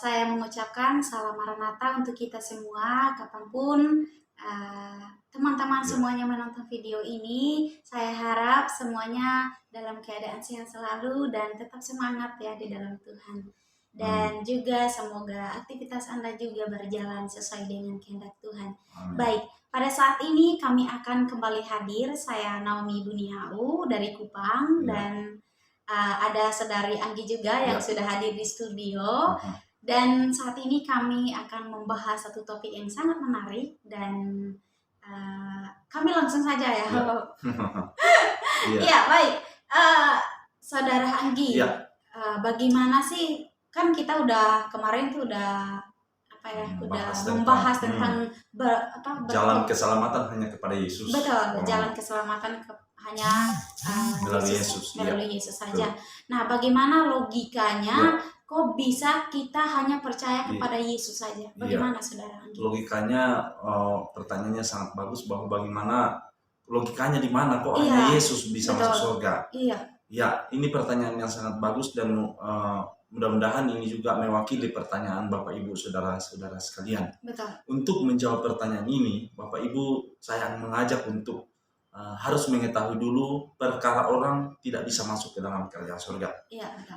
saya mengucapkan salam Maranatha untuk kita semua, kapanpun teman-teman semuanya menonton video ini. Saya harap semuanya dalam keadaan sehat selalu dan tetap semangat ya di dalam Tuhan. Dan juga semoga aktivitas Anda juga berjalan sesuai dengan kehendak Tuhan. Baik, pada saat ini kami akan kembali hadir. Saya Naomi Buniau dari Kupang dan ada saudari Anggi juga yang sudah hadir di studio. Dan saat ini kami akan membahas satu topik yang sangat menarik dan kami langsung saja ya. Iya, baik. Saudara Anggi, bagaimana sih, kan kita udah kemarin tuh udah membahas tentang jalan keselamatan hanya kepada Yesus. Betul, jalan keselamatan hanya melalui Yesus saja. Nah, bagaimana logikanya kok bisa kita hanya percaya kepada Yesus saja? Bagaimana saudara Anggi? Logikanya, pertanyaannya sangat bagus, bahwa bagaimana logikanya, di mana kok hanya Yesus bisa masuk surga? Ya, ini pertanyaan yang sangat bagus dan mudah-mudahan ini juga mewakili pertanyaan Bapak Ibu saudara-saudara sekalian. Betul. Untuk menjawab pertanyaan ini, Bapak Ibu saya mengajak untuk harus mengetahui dulu perkara orang tidak bisa masuk ke dalam kerajaan surga.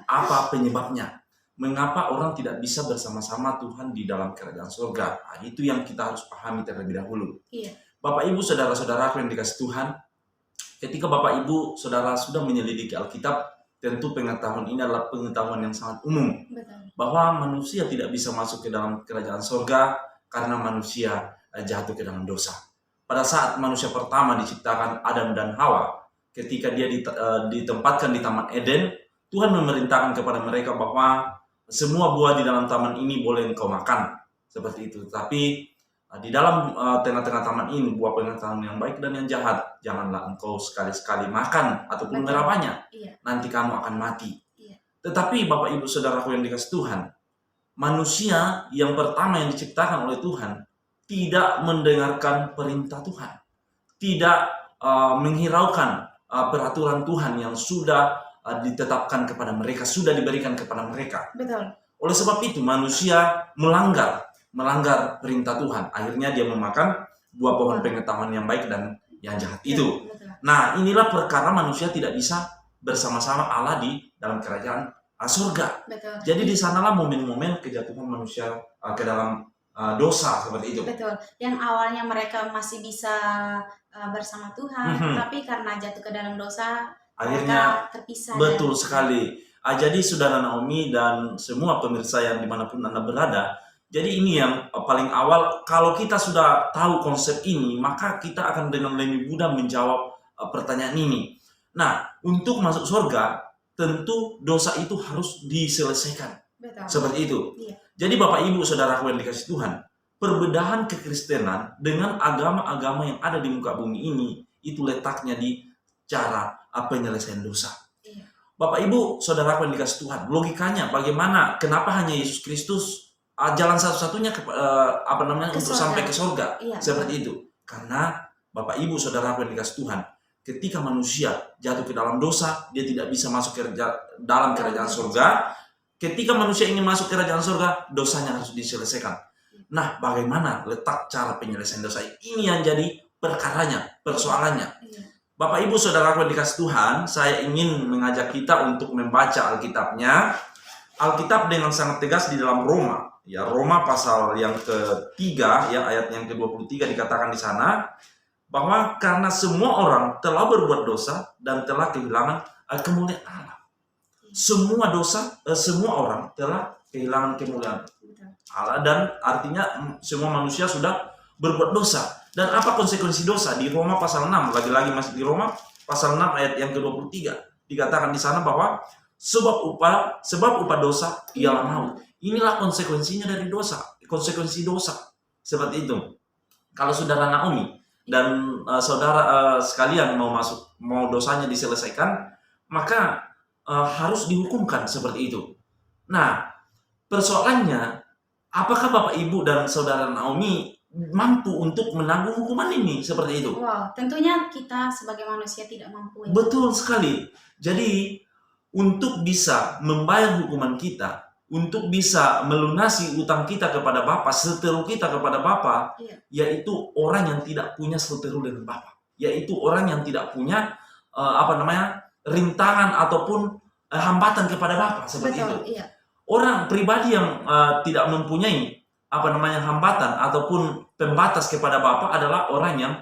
Apa penyebabnya? Mengapa orang tidak bisa bersama-sama Tuhan di dalam kerajaan surga? Nah, itu yang kita harus pahami terlebih dahulu. Bapak Ibu saudara-saudaraku yang dikasih Tuhan, ketika Bapak Ibu saudara sudah menyelidiki Alkitab, tentu pengetahuan ini adalah pengetahuan yang sangat umum. Bahwa manusia tidak bisa masuk ke dalam kerajaan surga karena manusia jatuh ke dalam dosa. Pada saat manusia pertama diciptakan, Adam dan Hawa, ketika dia ditempatkan di Taman Eden, Tuhan memerintahkan kepada mereka bahwa semua buah di dalam taman ini boleh engkau makan. Seperti itu. Tapi di dalam tengah-tengah taman ini, buah pengetahuan yang baik dan yang jahat, janganlah engkau sekali-sekali makan ataupun merabanya. Nanti kamu akan mati. Tetapi Bapak Ibu saudaraku yang dikasih Tuhan, manusia yang pertama yang diciptakan oleh Tuhan tidak mendengarkan perintah Tuhan, tidak menghiraukan peraturan Tuhan yang sudah ditetapkan kepada mereka, sudah diberikan kepada mereka. Oleh sebab itu manusia melanggar perintah Tuhan. Akhirnya dia memakan buah pohon pengetahuan yang baik dan yang jahat itu. Nah, inilah perkara manusia tidak bisa bersama-sama Allah di dalam kerajaan surga. Jadi di sanalah momen-momen kejatuhan manusia ke dalam dosa seperti itu. Betul. Yang awalnya mereka masih bisa bersama Tuhan, tapi karena jatuh ke dalam dosa, akhirnya terpisah. Betul sekali. Jadi saudara Naomi dan semua pemirsa yang dimanapun Anda berada, jadi ini yang paling awal. Kalau kita sudah tahu konsep ini, maka kita akan dengan lebih mudah menjawab pertanyaan ini. Nah, untuk masuk surga, tentu dosa itu harus diselesaikan. Seperti itu. Jadi Bapak Ibu saudaraku yang dikasih Tuhan, perbedaan kekristenan dengan agama-agama yang ada di muka bumi ini, itu letaknya di cara penyelesaian dosa. Bapak Ibu saudaraku yang dikasih Tuhan, logikanya bagaimana? Kenapa hanya Yesus Kristus jalan satu-satunya untuk sampai ke surga? Seperti itu. Karena Bapak Ibu saudaraku yang dikasih Tuhan, ketika manusia jatuh ke dalam dosa, dia tidak bisa masuk ke dalam kerajaan surga. Ketika manusia ingin masuk ke kerajaan surga, dosanya harus diselesaikan. Nah, bagaimana letak cara penyelesaian dosa? Ini yang jadi perkaranya, persoalannya. Bapak Ibu saudaraku yang dikasih Tuhan, saya ingin mengajak kita untuk membaca Alkitabnya. Alkitab dengan sangat tegas di dalam Roma. Ya, Roma pasal yang ketiga, ya, ayat yang ke-23 dikatakan di sana, bahwa karena semua orang telah berbuat dosa dan telah kehilangan kemuliaan Allah. Semua orang telah kehilangan kemuliaan Allah, dan artinya semua manusia sudah berbuat dosa. Dan apa konsekuensi dosa? Di Roma pasal 6, lagi-lagi masih di Roma pasal 6 ayat yang ke-23 dikatakan di sana bahwa sebab upah dosa ialah maut. Inilah konsekuensinya dari dosa, konsekuensi dosa. Seperti itu. Kalau saudara Naomi dan saudara sekalian mau dosanya diselesaikan, maka harus dihukumkan seperti itu. Nah, persoalannya, apakah Bapak Ibu dan saudara Naomi mampu untuk menanggung hukuman ini seperti itu? Wow, tentunya kita sebagai manusia tidak mampu. Betul sekali. Jadi untuk bisa membayar hukuman kita, untuk bisa melunasi utang kita kepada Bapa, seteru kita kepada Bapa, yaitu orang yang tidak punya seteru dengan Bapa, yaitu orang yang tidak punya rintangan ataupun hambatan kepada Bapa seperti itu. Iya. Orang pribadi yang tidak mempunyai hambatan ataupun pembatas kepada Bapa adalah orang yang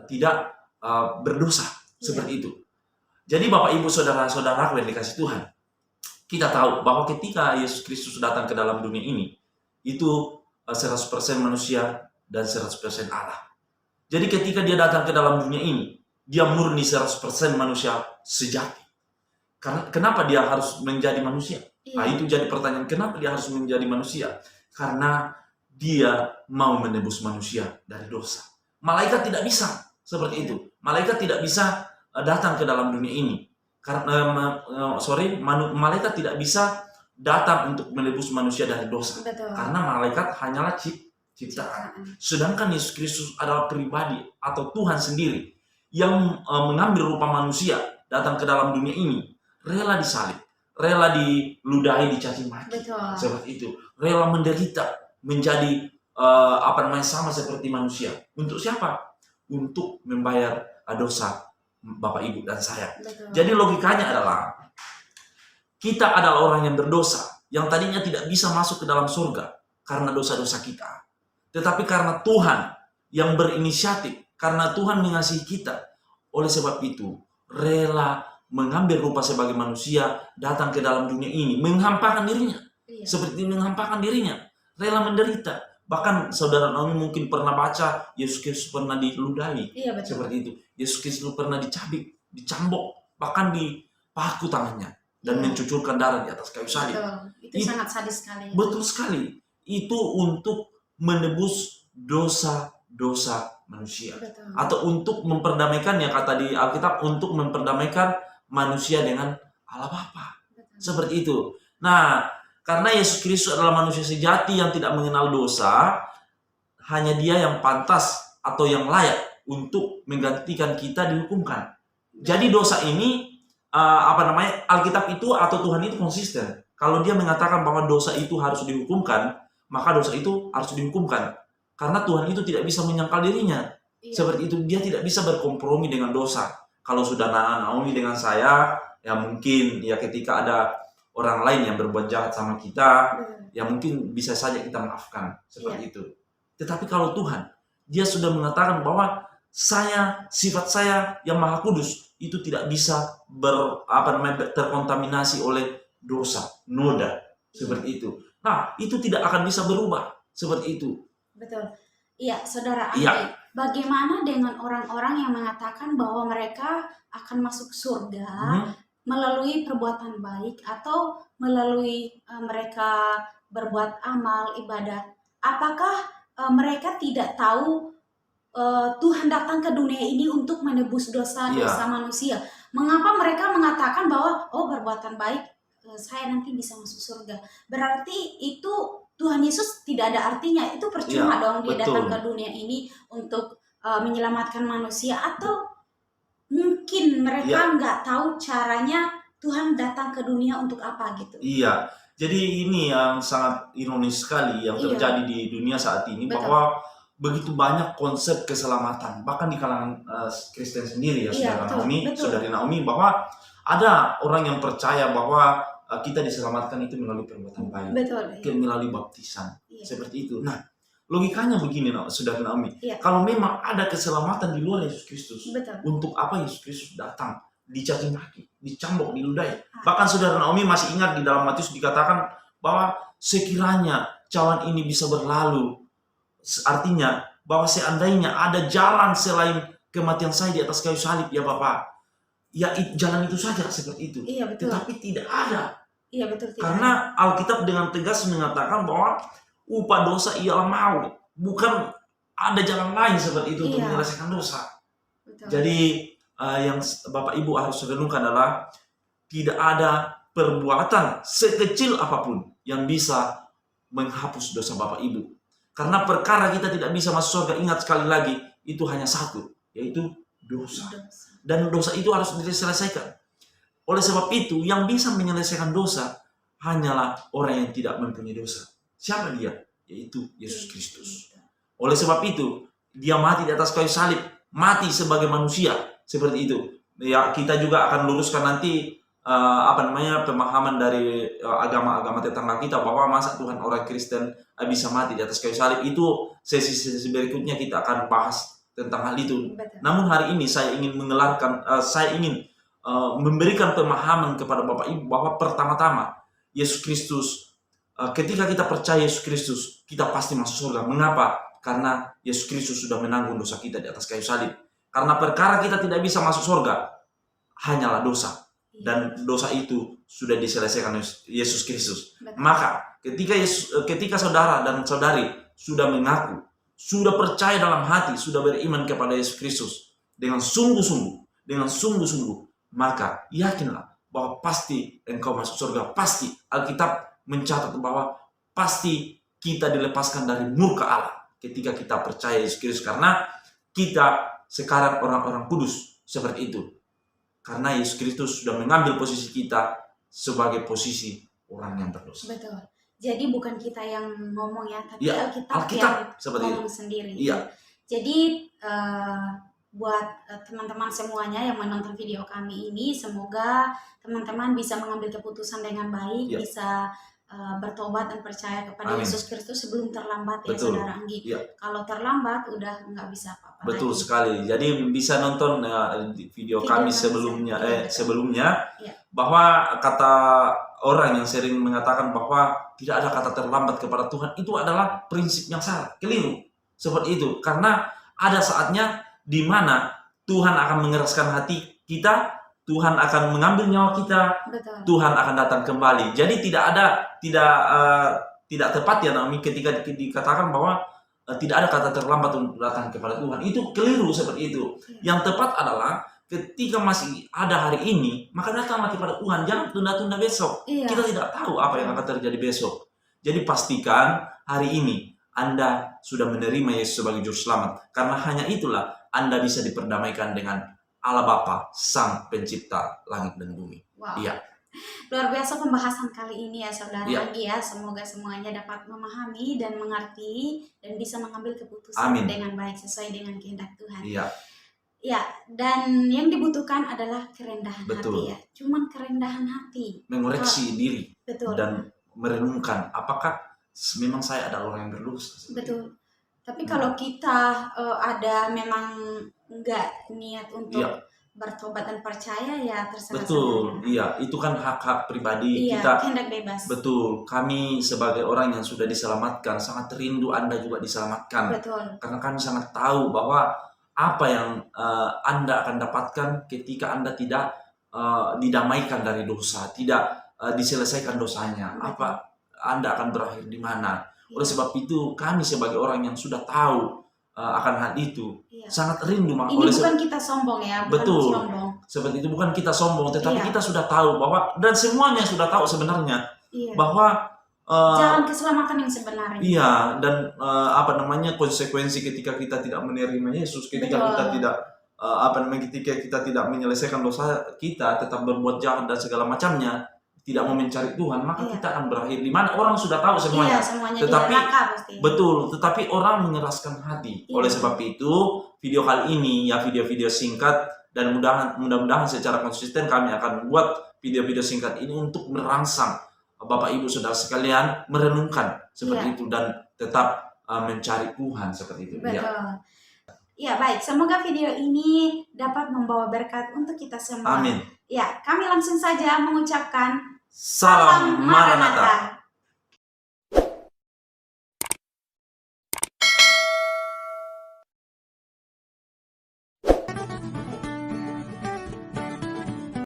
tidak berdosa seperti itu. Jadi Bapak Ibu saudara-saudaraku yang dikasih Tuhan, kita tahu bahwa ketika Yesus Kristus datang ke dalam dunia ini, itu 100% manusia dan 100% Allah. Jadi ketika dia datang ke dalam dunia ini, dia murni 100% manusia sejati. Karena kenapa dia harus menjadi manusia? Nah, itu jadi pertanyaan, kenapa dia harus menjadi manusia? Karena dia mau menebus manusia dari dosa. Malaikat tidak bisa seperti itu. Malaikat tidak bisa datang ke dalam dunia ini. Karena malaikat tidak bisa datang untuk menebus manusia dari dosa. Betul. Karena malaikat hanyalah ciptaan. Sedangkan Yesus Kristus adalah pribadi atau Tuhan sendiri yang mengambil rupa manusia, datang ke dalam dunia ini, rela disalib, rela diludahi, dicaci maki, seperti itu, rela menderita, menjadi sama seperti manusia. Untuk siapa? Untuk membayar dosa Bapak Ibu dan saya. Betul. Jadi logikanya adalah kita adalah orang yang berdosa, yang tadinya tidak bisa masuk ke dalam surga karena dosa-dosa kita. Tetapi karena Tuhan yang berinisiatif, karena Tuhan mengasihi kita, oleh sebab itu rela mengambil rupa sebagai manusia, datang ke dalam dunia ini, menghampakan dirinya. Seperti menghampakan dirinya, rela menderita. Bahkan saudara Naomi mungkin pernah baca, Yesus Kristus pernah diludahi, seperti itu. Yesus Kristus pernah dicabik, dicambok, bahkan dipaku tangannya dan mencucurkan darah di atas kayu salib. Itu sangat sadis sekali. Betul sekali. Itu untuk menebus dosa-dosa manusia. Betul. Atau untuk memperdamaikan, ya kata di Alkitab, untuk memperdamaikan manusia dengan Allah Bapa. Seperti itu. Nah, karena Yesus Kristus adalah manusia sejati yang tidak mengenal dosa, hanya Dia yang pantas atau yang layak untuk menggantikan kita dihukumkan. Jadi dosa ini Alkitab itu atau Tuhan itu konsisten. Kalau Dia mengatakan bahwa dosa itu harus dihukumkan, maka dosa itu harus dihukumkan. Karena Tuhan itu tidak bisa menyangkal dirinya. Seperti itu, Dia tidak bisa berkompromi dengan dosa. Kalau sudah Naomi dengan saya, ya mungkin ya ketika ada orang lain yang berbuat jahat sama kita, ya mungkin bisa saja kita maafkan seperti itu. Tetapi kalau Tuhan, Dia sudah mengatakan bahwa sifat saya yang Maha Kudus itu tidak bisa terkontaminasi oleh dosa, noda, seperti itu. Nah, itu tidak akan bisa berubah seperti itu. Betul. Iya, saudara Andi. Bagaimana dengan orang-orang yang mengatakan bahwa mereka akan masuk surga melalui perbuatan baik atau melalui mereka berbuat amal ibadat? Apakah mereka tidak tahu Tuhan datang ke dunia ini untuk menebus dosa-dosa manusia? Mengapa mereka mengatakan bahwa perbuatan baik saya nanti bisa masuk surga? Berarti itu Tuhan Yesus tidak ada artinya. Itu percuma dong Dia datang ke dunia ini untuk menyelamatkan manusia. Atau mungkin mereka nggak tahu caranya Tuhan datang ke dunia untuk apa gitu. Iya, jadi ini yang sangat ironis sekali yang terjadi di dunia saat ini. Bahwa begitu banyak konsep keselamatan, bahkan di kalangan Kristen sendiri, ya Saudari Naomi, bahwa ada orang yang percaya bahwa kita diselamatkan itu melalui perbuatan baik, melalui baptisan, seperti itu. Nah, logikanya begini, Saudari Naomi, kalau memang ada keselamatan di luar Yesus Kristus, untuk apa Yesus Kristus datang, dicaci maki, dicambok, diludahi? Bahkan Saudara Naomi masih ingat di dalam Matius dikatakan bahwa sekiranya cawan ini bisa berlalu, artinya bahwa seandainya ada jalan selain kematian saya di atas kayu salib, ya Bapak, ya jalan itu saja, seperti itu. Tetapi tidak ada. Karena Alkitab dengan tegas mengatakan bahwa upah dosa ialah maut. Bukan ada jalan lain seperti itu untuk menyelesaikan dosa. Jadi yang Bapak Ibu harus renungkan adalah tidak ada perbuatan sekecil apapun yang bisa menghapus dosa Bapak Ibu. Karena perkara kita tidak bisa masuk surga, ingat sekali lagi, itu hanya satu, yaitu dosa. Dan dosa itu harus diselesaikan. Oleh sebab itu, yang bisa menyelesaikan dosa hanyalah orang yang tidak mempunyai dosa. Siapa dia? Yaitu Yesus Kristus. Oleh sebab itu, dia mati di atas kayu salib, mati sebagai manusia, seperti itu. Ya, kita juga akan luruskan nanti pemahaman dari agama-agama tetangga kita bahwa masa Tuhan orang Kristen bisa mati di atas kayu salib. Itu sesi-sesi berikutnya kita akan bahas tentang hal itu. Betul. Namun hari ini saya ingin memberikan pemahaman kepada Bapak Ibu bahwa pertama-tama Yesus Kristus, ketika kita percaya Yesus Kristus, kita pasti masuk surga. Mengapa? Karena Yesus Kristus sudah menanggung dosa kita di atas kayu salib. Karena perkara kita tidak bisa masuk surga hanyalah dosa. Dan dosa itu sudah diselesaikan oleh Yesus Kristus. Maka ketika saudara dan saudari sudah mengaku, sudah percaya dalam hati, sudah beriman kepada Yesus Kristus dengan sungguh-sungguh, maka yakinlah bahwa pasti engkau masuk surga. Pasti Alkitab mencatat bahwa pasti kita dilepaskan dari murka Allah ketika kita percaya Yesus Kristus, karena kita sekarang orang-orang kudus seperti itu. Karena Yesus Kristus sudah mengambil posisi kita sebagai posisi orang yang berdosa. Betul. Jadi bukan kita yang ngomong ya, tapi Ya, Alkitab yang ngomong sendiri. Iya. Jadi buat teman-teman semuanya yang menonton video kami ini, semoga teman-teman bisa mengambil keputusan dengan baik, Ya, bisa bertobat dan percaya kepada Amin. Yesus Kristus sebelum terlambat. Betul. Ya Saudara Anggi. Ya. Kalau terlambat udah nggak bisa apa-apa. Betul lagi. sekali. Jadi bisa nonton video kami sebelumnya, Ya. bahwa kata orang yang sering mengatakan bahwa tidak ada kata terlambat kepada Tuhan, itu adalah prinsip yang salah, keliru. Seperti itu. Karena ada saatnya di mana Tuhan akan mengeraskan hati kita, Tuhan akan mengambil nyawa kita, Betul. Tuhan akan datang kembali. Jadi tidak tepat ya Naomi ketika dikatakan bahwa tidak ada kata terlambat untuk datang kepada Tuhan. Itu keliru seperti itu. Yang tepat adalah ketika masih ada hari ini, maka datanglah kepada Tuhan. Jangan tunda-tunda besok. Iya. Kita tidak tahu apa yang akan terjadi besok. Jadi pastikan hari ini Anda sudah menerima Yesus sebagai juru selamat. Karena hanya itulah Anda bisa diperdamaikan dengan Allah Bapa, Sang Pencipta langit dan bumi. Wow. Iya. Luar biasa pembahasan kali ini ya Saudara Iya. Anggi ya. Semoga semuanya dapat memahami dan mengerti dan bisa mengambil keputusan Amin. dengan baik sesuai dengan kehendak Tuhan. Iya. Ya, dan yang dibutuhkan adalah kerendahan Betul. hati ya. Cuman kerendahan hati. Mengoreksi diri Betul. dan merenungkan apakah memang saya adalah orang yang berdosa. Betul. Tapi kalau kita ada memang nggak niat untuk Iya. bertobat dan percaya, ya terserah Betul, saudara. iya, itu kan hak-hak pribadi Iya, kita. kehendak bebas. Betul, kami sebagai orang yang sudah diselamatkan sangat rindu Anda juga diselamatkan. Betul. Karena kami sangat tahu bahwa apa yang Anda akan dapatkan ketika Anda tidak didamaikan dari dosa, tidak diselesaikan dosanya. Betul. Apa Anda akan berakhir di mana? Oleh Iya. sebab itu kami sebagai orang yang sudah tahu akan hal itu, Iya. sangat rindu. Ini bukan kita sombong ya, bukan Betul. sombong. Seperti itu, bukan kita sombong, tetapi Iya. kita sudah tahu bahwa, dan semuanya sudah tahu sebenarnya Iya. bahwa Jalan keselamatan yang sebenarnya. iya, dan konsekuensi ketika kita tidak menerima Yesus, ketika Betul. kita tidak ketika kita tidak menyelesaikan dosa kita, tetap berbuat jahat dan segala macamnya, tidak mau mencari Tuhan, maka Iya. kita akan berakhir di mana? Orang sudah tahu semuanya. Iya, semuanya Tetapi- di neraka pasti. Betul, tetapi orang mengeraskan hati. Iya. Oleh sebab itu, video kali ini ya video-video singkat, dan mudah-mudahan secara konsisten kami akan membuat video-video singkat ini untuk merangsang Bapak Ibu Saudara sekalian merenungkan seperti Iya. itu dan tetap mencari Tuhan seperti itu. Betul. Ya. Ya, baik. Semoga video ini dapat membawa berkat untuk kita semua. Amin. Ya, kami langsung saja mengucapkan Salam Maranatha.